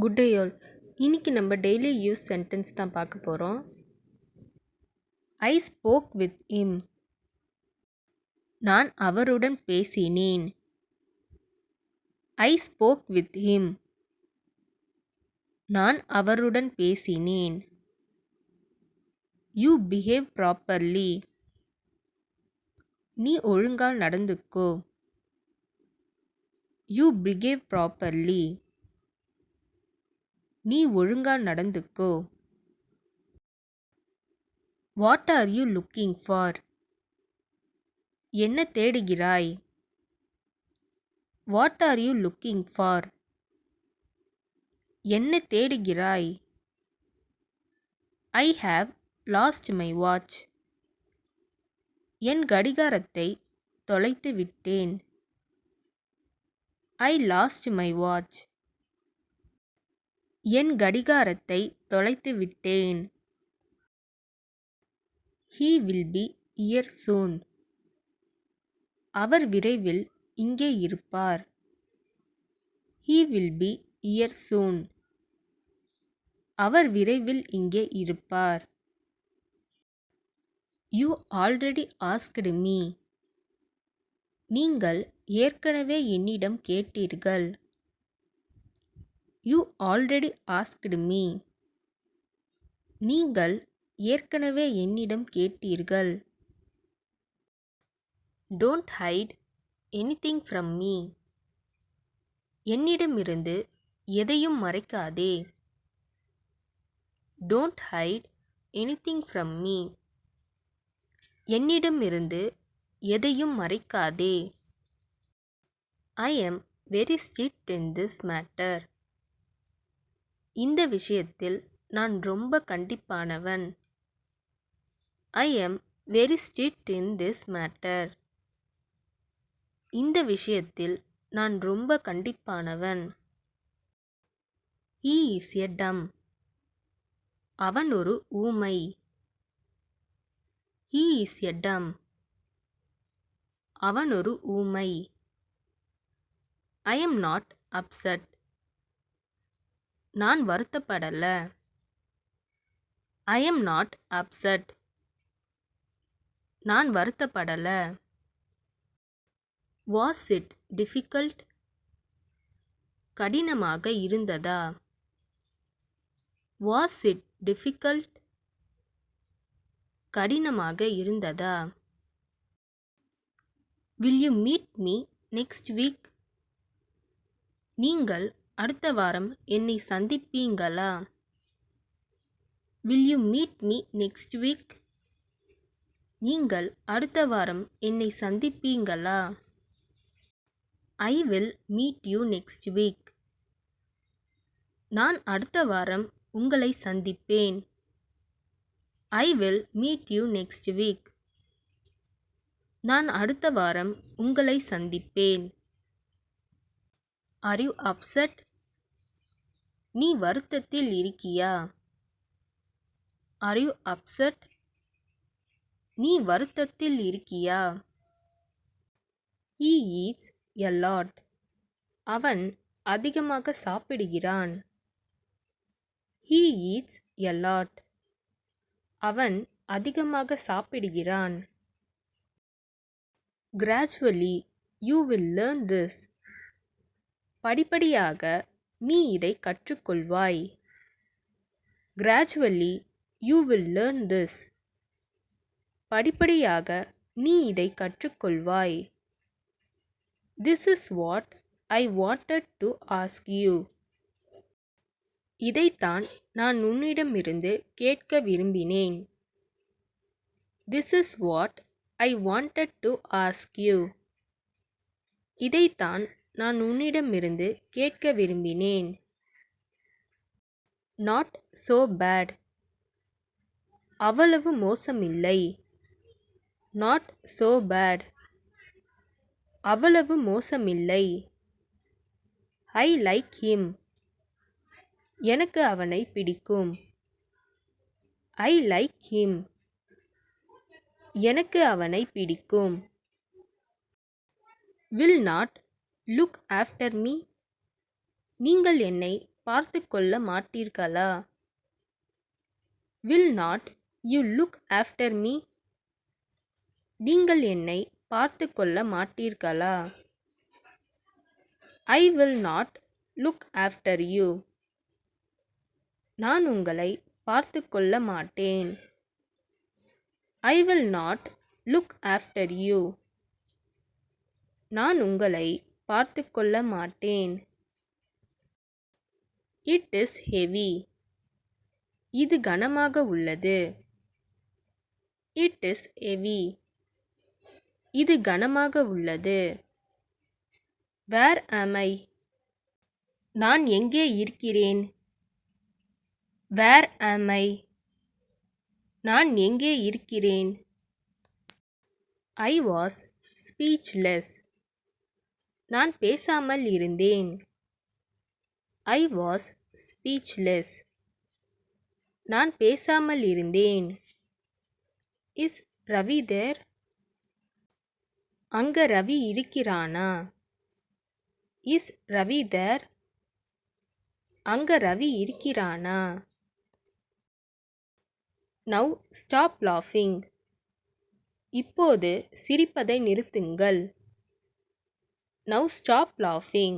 Good day all. இன்னைக்கு நம்ம daily use sentence தான் பார்க்க போகிறோம். I spoke with him. நான் அவருடன் பேசினேன். I spoke with him. நான் அவருடன் பேசினேன். You behave properly. நீ ஒழுங்கா நடந்துக்கோ. You behave properly. நீ ஒழுங்கா நடந்துக்கோ. What are you looking for? என்ன தேடுகிறாய்? What are you looking for? என்ன தேடுகிறாய்? I have lost my watch. என் கடிகாரத்தை தொலைத்து விட்டேன். I lost my watch. என் கடிகாரத்தை தொலைத்து விட்டேன். He will be here soon. அவர் விரைவில் இங்கே இருப்பார். He will be here soon. அவர் விரைவில் இங்கே இருப்பார். You already asked me. நீங்கள் ஏற்கனவே என்னிடம் கேட்டீர்கள். You already asked me. நீங்கள் ஏற்கனவே என்னிடம் கேட்டீர்கள். Don't hide anything from me. என்னிடமிருந்து எதையும் மறைக்காதே. Don't hide anything from me. என்னிடமிருந்து எதையும் மறைக்காதே. I am very strict in this matter. இந்த விஷயத்தில் நான் ரொம்ப கண்டிப்பானவன். I am very strict in this matter. இந்த விஷயத்தில் நான் ரொம்ப கண்டிப்பானவன். He is a dumb. அவன் ஒரு ஊமை. He is a dumb. அவன் ஒரு ஊமை. I am not upset. நான் வருத்தப்படல. I am not upset. நான் வருத்தப்படல. Was it difficult? கடினமாக இருந்ததா? Was it difficult? கடினமாக இருந்ததா? Will you meet me next week? நீங்கள் அடுத்த வாரம் என்னை சந்திப்பீங்களா? Will you meet me next week? நீங்கள் அடுத்த வாரம் என்னை சந்திப்பீங்களா? I will meet you next week. நான் அடுத்த வாரம் உங்களை சந்திப்பேன். I will meet you next week. நான் அடுத்த வாரம் உங்களை சந்திப்பேன். Are you upset? நீ வருத்தத்தில் இருக்கியா? Are you upset? நீ வருத்தத்தில் இருக்கியா? He eats a lot. அவன் அதிகமாக சாப்பிடுகிறான். He eats a lot. அவன் அதிகமாக சாப்பிடுகிறான். Gradually you will learn this. படிப்படியாக நீ இதை கற்றுக்கொள்வாய். Gradually you will learn this. படிப்படியாக நீ இதை கற்றுக்கொள்வாய். This is what I wanted to ask you. இதைத்தான் நான் உன்னிடமிருந்து கேட்க விரும்பினேன். This is what I wanted to ask you. இதைத்தான் நான் உன்னிடமிருந்து கேட்க விரும்பினேன். Not so bad. அவ்வளவு மோசமில்லை. Not so bad. அவ்வளவு மோசமில்லை. I like him. எனக்கு அவனை பிடிக்கும். I like him. எனக்கு அவனை பிடிக்கும். Will not look after me. நீங்கள் என்னை பார்த்து கொள்ள மாட்டீர்களா? Will not you look after me? நீங்கள் என்னை பார்த்து கொள்ள மாட்டீர்களா? I will not look after you. நான் உங்களை பார்த்து கொள்ள மாட்டேன். I will not look after you. நான் உங்களை பார்த்து கொள்ள மாட்டேன். It is heavy. இது கனமாக உள்ளது. It is heavy. இது கனமாக உள்ளது. Where am I? நான் எங்கே இருக்கிறேன்? Where am I? நான் எங்கே இருக்கிறேன்? I was speechless. நான் பேசாமல் இருந்தேன். I was speechless. நான் பேசாமல் இருந்தேன். Is Ravi there? அங்க ரவி இருக்கிறானா? Is Ravi there? அங்க ரவி இருக்கிறானா? Now stop laughing. இப்போது சிரிப்பதை நிறுத்துங்கள். Now stop laughing.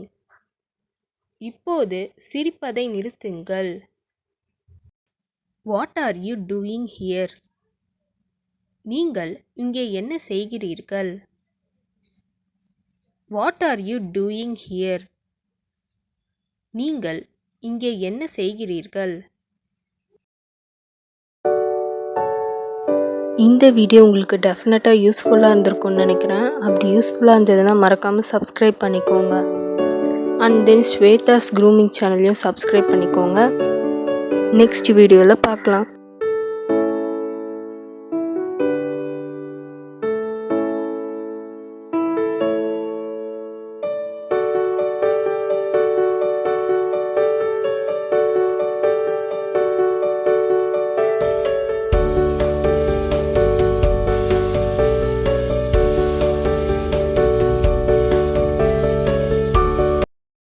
இப்போது சிரிப்பதை நிறுத்துங்கள். What are you doing here? நீங்கள் இங்கே என்ன செய்கிறீர்கள்? What are you doing here? நீங்கள் இங்கே என்ன செய்கிறீர்கள்? இந்த வீடியோ உங்களுக்கு டெஃபினட்டாக யூஸ்ஃபுல்லாக இருந்திருக்கும்னு நினைக்கிறேன். அப்படி யூஸ்ஃபுல்லாக இருந்ததுன்னா மறக்காமல் சப்ஸ்கிரைப் பண்ணிக்கோங்க. அண்ட் தென் ஸ்வேதாஸ் க்ரூமிங் சேனலையும் சப்ஸ்கிரைப் பண்ணிக்கோங்க. நெக்ஸ்ட் வீடியோவில் பார்க்கலாம்.